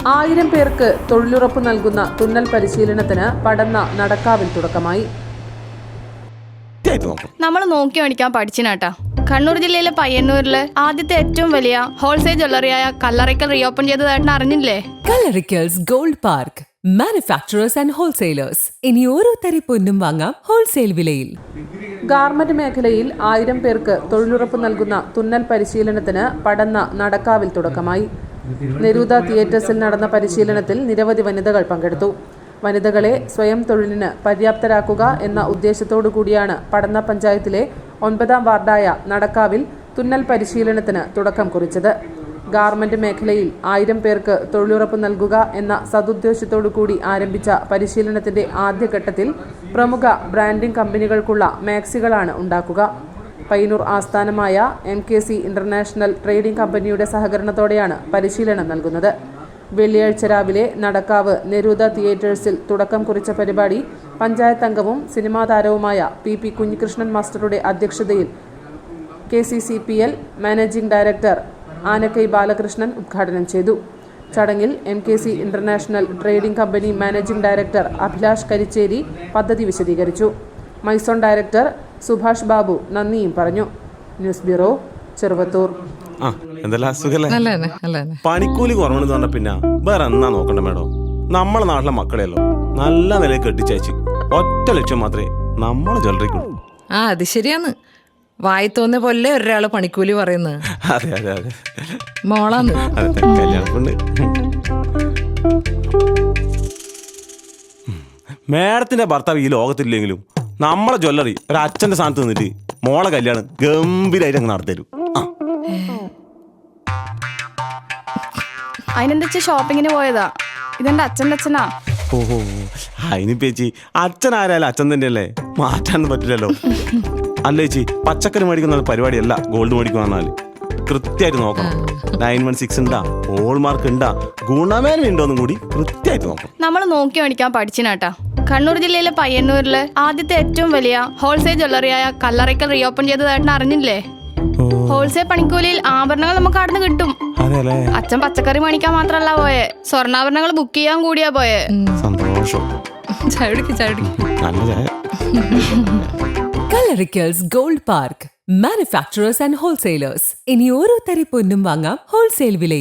1000 പേർക്ക് തൊഴിലുറപ്പ് നൽകുന്ന തുന്നൽ പരിശീലനത്തിന് പടന്ന നടക്കാവിൽ തുടക്കമായി. നമ്മൾ നോക്കി മേടിക്കാൻ പഠിച്ചിനാട്ടാ. കണ്ണൂർ ജില്ലയിലെ പയ്യന്നൂരിലെ ആദ്യത്തെ ഏറ്റവും വലിയ ഹോൾസെയിൽ ജ്വല്ലറിയായ കല്ലറയ്ക്കൽ റീഓപ്പൺ ചെയ്തതായിട്ട് അറിഞ്ഞില്ലേ? Kallarickals gold park, manufacturers and wholesalers. ഇനി ഓരോ തരി പൊന്നും വാങ്ങാം ഹോൾസെയിൽ വിലയിൽ. ഗാർമെന്റ് മേഖലയിൽ 1000 പേർക്ക് തൊഴിലുറപ്പ് നൽകുന്ന തുന്നൽ പരിശീലനത്തിന് പടന്ന നടക്കാവിൽ തുടക്കമായി. നെരൂദ തിയേറ്റേഴ്സിൽ നടന്ന പരിശീലനത്തിൽ നിരവധി വനിതകൾ പങ്കെടുത്തു. വനിതകളെ സ്വയം തൊഴിലിന് പര്യാപ്തരാക്കുക എന്ന ഉദ്ദേശത്തോടു കൂടിയാണ് പടന്ന പഞ്ചായത്തിലെ 9ാം വാർഡായ നടക്കാവിൽ തുന്നൽ പരിശീലനത്തിന് തുടക്കം കുറിച്ചത്. ഗാർമെന്റ് മേഖലയിൽ 1000 പേർക്ക് തൊഴിലുറപ്പ് നൽകുക എന്ന സതുദ്ദേശത്തോടു കൂടി ആരംഭിച്ച പരിശീലനത്തിന്റെ ആദ്യഘട്ടത്തിൽ പ്രമുഖ ബ്രാൻഡിംഗ് കമ്പനികൾക്കുള്ള മാക്സികളാണ് ഉണ്ടാക്കുക. പയ്യന്നൂർ ആസ്ഥാനമായ MKC ഇന്റർനാഷണൽ ട്രേഡിംഗ് കമ്പനിയുടെ സഹകരണത്തോടെയാണ് പരിശീലനം നൽകുന്നത്. വെള്ളിയാഴ്ച രാവിലെ നടക്കാവ് നെരൂദ തിയേറ്റേഴ്സിൽ തുടക്കം കുറിച്ച പരിപാടി പഞ്ചായത്ത് അംഗവും സിനിമാ താരവുമായ PP കുഞ്ഞികൃഷ്ണൻ മാസ്റ്ററുടെ അധ്യക്ഷതയിൽ KCCPL managing director Anakkai Balakrishnan ഉദ്ഘാടനം ചെയ്തു. ചടങ്ങിൽ MKC international trading company managing director Abhilash Karichery പദ്ധതി വിശദീകരിച്ചു. മൈസോൺ ഡയറക്ടർ സുഭാഷ് ബാബു നന്ദിയും പറഞ്ഞു. News bureau, Cheruvathur. പണിക്കൂലി കുറവെന്ന് പറഞ്ഞ പിന്നെ വേറെ എന്നാ നോക്കണ്ട മേഡം. നമ്മളെ നാട്ടിലെ മക്കളെയല്ലോ നല്ല നിലയിൽ കെട്ടിച്ചയച്ച് ഒറ്റ ലക്ഷ്യം മാത്രമേ നമ്മളെ ജ്വല്ലറിക്കുള്ളൂ. അത് ശരിയാന്ന്. വായി തോന്നിയ പോലെ ഒരാള് പണിക്കൂലി പറയുന്നത്. അതെ അതെ അതെ മോളാന്ന്. കല്യാണപ്പെണ്ണ്. മേഡത്തിന്റെ ഭർത്താവ് ഈ ലോകത്തില്ലെങ്കിലും നമ്മളെ ജ്വല്ലറി ഒരു അച്ഛന്റെ സ്ഥാനത്ത് നിന്നിട്ട് മോളെ കല്യാണം ഗംഭീരമായിട്ട് അങ്ങ് നടത്തരും. അതിനെന്താ ഷോപ്പിങ്ങിന് പോയതാ. ഇതെന്റെ അച്ഛൻ്റെ അച്ഛനാ. ഓഹോ, അതിന് ചേച്ചി അച്ഛൻ ആരായാലും അച്ഛൻ തന്നെയല്ലേ, മാറ്റാനൊന്നും പറ്റില്ലല്ലോ. അല്ല ചേച്ചി, പച്ചക്കറി മേടിക്കുന്ന പരിപാടിയല്ല ഗോൾഡ് മേടിക്കുക പറഞ്ഞാൽ കൃത്യമായിട്ട് നോക്കണം. 916 ഉണ്ടാ, ഹോൾമാർക്ക് ഉണ്ടാ, ഗുണമേന്മ ഉണ്ടോന്നും കൂടി കൃത്യമായിട്ട് നോക്കണം. നമ്മൾ നോക്കി മേടിക്കാൻ പഠിച്ചിനാട്ടാ. കണ്ണൂർ ജില്ലയിലെ പയ്യന്നൂരിലെ ആദ്യത്തെ ഏറ്റവും വലിയ ഹോൾസെയിൽ ജ്വല്ലറിയായ കല്ലറയ്ക്കൽ റീഓപ്പൺ ചെയ്തതായിട്ട് അറിഞ്ഞില്ലേ? ഹോൾസെയിൽ പണിക്കൂലിയിൽ ആഭരണങ്ങൾ നമുക്ക് അവിടെ നിന്ന് കിട്ടും. അച്ഛൻ പച്ചക്കറി മേടിക്കാൻ മാത്രല്ല പോയെ, സ്വർണ്ണാഭരണങ്ങൾ ബുക്ക് ചെയ്യാൻ കൂടിയാ പോയെ. സന്തോഷം. Kallarickals gold park, manufacturers and wholesalers. ഇനി ഓരോ തരി പൊന്നും വാങ്ങാം ഹോൾസെയിൽ വിലയിൽ.